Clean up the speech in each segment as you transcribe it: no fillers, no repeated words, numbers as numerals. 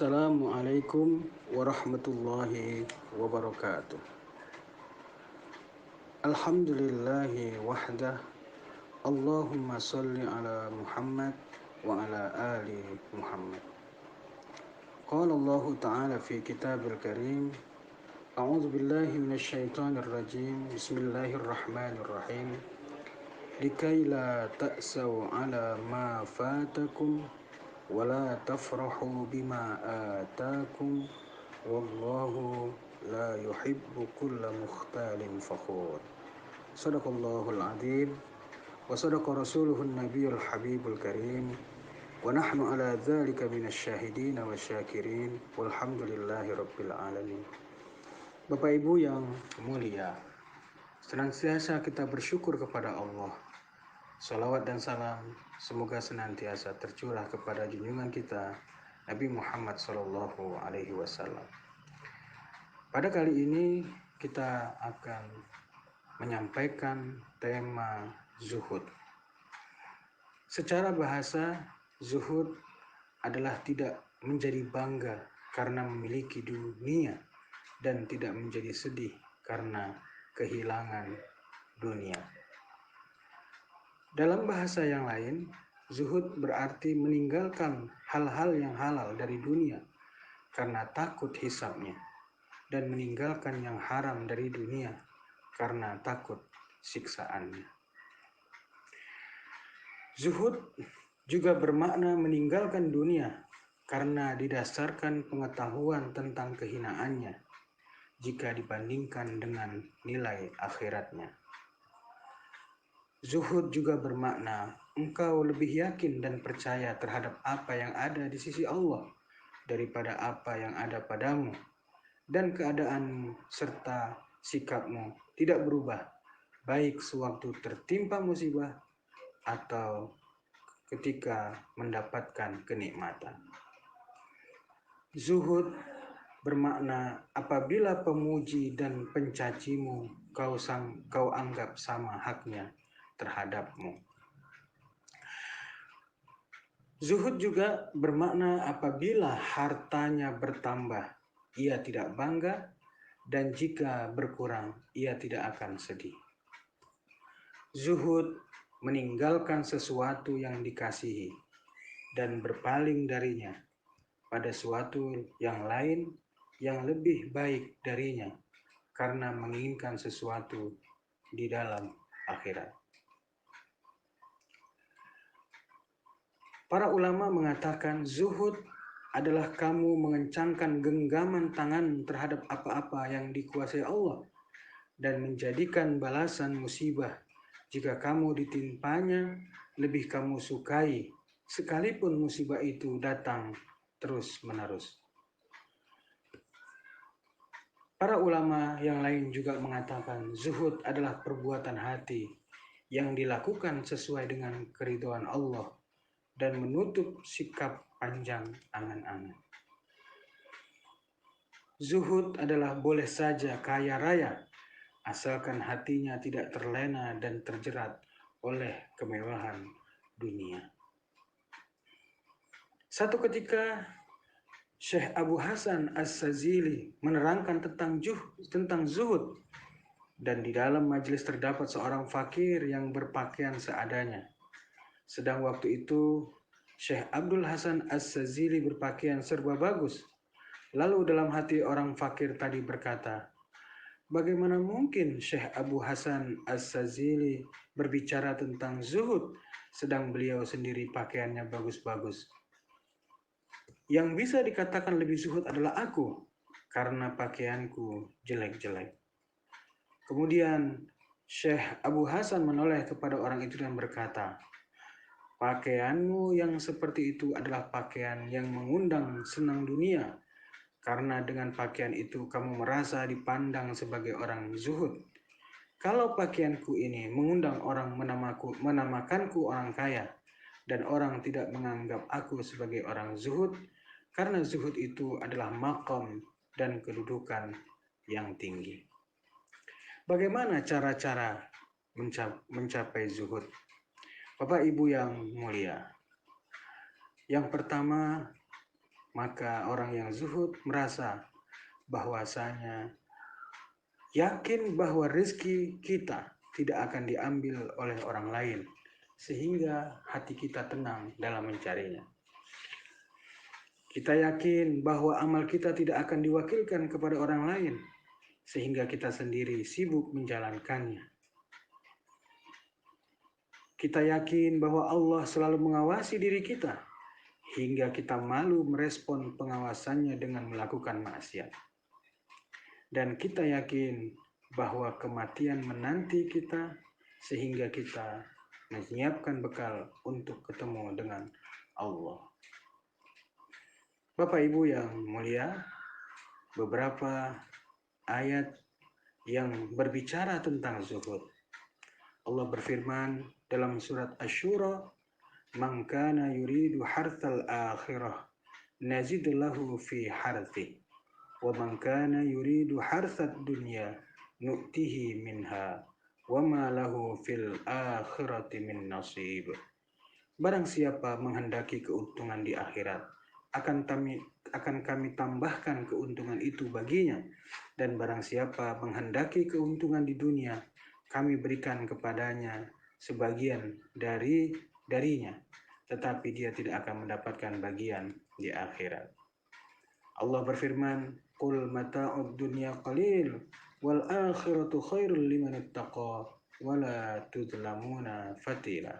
Assalamualaikum warahmatullahi wabarakatuh. Alhamdulillahi wahdah. Allahumma salli ala Muhammad wa ala ali Muhammad. Qala Allah Ta'ala fi kitabil karim. A'udzu billahi minasyaitonir rajim. Bismillahirrahmanirrahim. Likai la ta'saw ala ma fatakum wa la tafrahu bima atakum. Wallahu la yuhibbu kulla mukhtalin fakhur. Sadaqallahul adzim wa sadaqa rasuluhun nabiyul habibul karim wa nahnu ala dzalika minasyahidin wa syakirin walhamdulillahi rabbil alamin. Bapak Ibu yang mulia, senantiasa kita bersyukur kepada Allah. Salawat dan salam semoga senantiasa tercurah kepada junjungan kita Nabi Muhammad Sallallahu Alaihi Wasallam. Pada kali ini kita akan menyampaikan tema zuhud. Secara bahasa, zuhud adalah tidak menjadi bangga karena memiliki dunia dan tidak menjadi sedih karena kehilangan dunia. Dalam bahasa yang lain, zuhud berarti meninggalkan hal-hal yang halal dari dunia karena takut hisabnya dan meninggalkan yang haram dari dunia karena takut siksaannya. Zuhud juga bermakna meninggalkan dunia karena didasarkan pengetahuan tentang kehinaannya jika dibandingkan dengan nilai akhiratnya. Zuhud juga bermakna engkau lebih yakin dan percaya terhadap apa yang ada di sisi Allah daripada apa yang ada padamu, dan keadaanmu serta sikapmu tidak berubah, baik sewaktu tertimpa musibah atau ketika mendapatkan kenikmatan. Zuhud bermakna apabila pemuji dan pencacimu kau anggap sama haknya terhadapmu. Zuhud juga bermakna apabila hartanya bertambah, ia tidak bangga, dan jika berkurang, ia tidak akan sedih. Zuhud meninggalkan sesuatu yang dikasihi dan berpaling darinya pada suatu yang lain yang lebih baik darinya karena menginginkan sesuatu di dalam akhirat. Para ulama mengatakan zuhud adalah kamu mengencangkan genggaman tangan terhadap apa-apa yang dikuasai Allah dan menjadikan balasan musibah jika kamu ditimpanya lebih kamu sukai sekalipun musibah itu datang terus-menerus. Para ulama yang lain juga mengatakan zuhud adalah perbuatan hati yang dilakukan sesuai dengan keridhaan Allah dan menutup sikap panjang angan-angan. Zuhud adalah boleh saja kaya raya, asalkan hatinya tidak terlena dan terjerat oleh kemewahan dunia. Satu ketika Syekh Abu Hasan As-Sazili menerangkan tentang zuhud, dan di dalam majelis terdapat seorang fakir yang berpakaian seadanya. Sedang waktu itu Syekh Abdul Hasan As-Sazili berpakaian serba bagus. Lalu dalam hati orang fakir tadi berkata, bagaimana mungkin Syekh Abu Hasan As-Sazili berbicara tentang zuhud sedang beliau sendiri pakaiannya bagus-bagus? Yang bisa dikatakan lebih zuhud adalah aku karena pakaianku jelek-jelek. Kemudian Syekh Abu Hasan menoleh kepada orang itu dan berkata, pakaianmu yang seperti itu adalah pakaian yang mengundang senang dunia, karena dengan pakaian itu kamu merasa dipandang sebagai orang zuhud. Kalau pakaianku ini mengundang orang menamakanku orang kaya, dan orang tidak menganggap aku sebagai orang zuhud, karena zuhud itu adalah maqam dan kedudukan yang tinggi. Bagaimana cara-cara mencapai zuhud? Bapak Ibu yang mulia, yang pertama, Maka orang yang zuhud merasa bahwasanya yakin bahwa rezeki kita tidak akan diambil oleh orang lain, sehingga hati kita tenang dalam mencarinya. Kita yakin bahwa amal kita tidak akan diwakilkan kepada orang lain, sehingga kita sendiri sibuk menjalankannya. Kita yakin bahwa Allah selalu mengawasi diri kita, hingga kita malu merespon pengawasannya dengan melakukan maksiat. Dan kita yakin bahwa kematian menanti kita, sehingga kita menyiapkan bekal untuk ketemu dengan Allah. Bapak Ibu yang mulia, beberapa ayat yang berbicara tentang zuhud. Allah berfirman dalam surat Asy-Syura, "Man kana yuridu harthal akhirah nazid lahu fi harthih, wa man kana yuridu harthad dunya nu'tihi minha wa ma lahu fil akhirati min nasib." Barang siapa menghendaki keuntungan di akhirat, akan kami tambahkan keuntungan itu baginya, dan barang siapa menghendaki keuntungan di dunia, kami berikan kepadanya sebagian darinya, tetapi dia tidak akan mendapatkan bagian di akhirat. Allah berfirman, "Qul mata'ud dunya qalil wal akhiratu khairul liman ittaqa wa la tudlamuna fatila."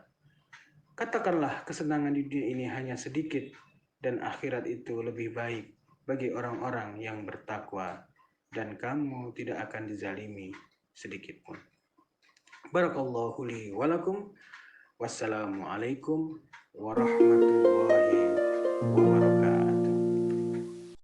Katakanlah, kesenangan di dunia ini hanya sedikit, dan akhirat itu lebih baik bagi orang-orang yang bertakwa, dan kamu tidak akan dizalimi sedikit pun. Barakallahu li walakum. Wassalamualaikum warahmatullahi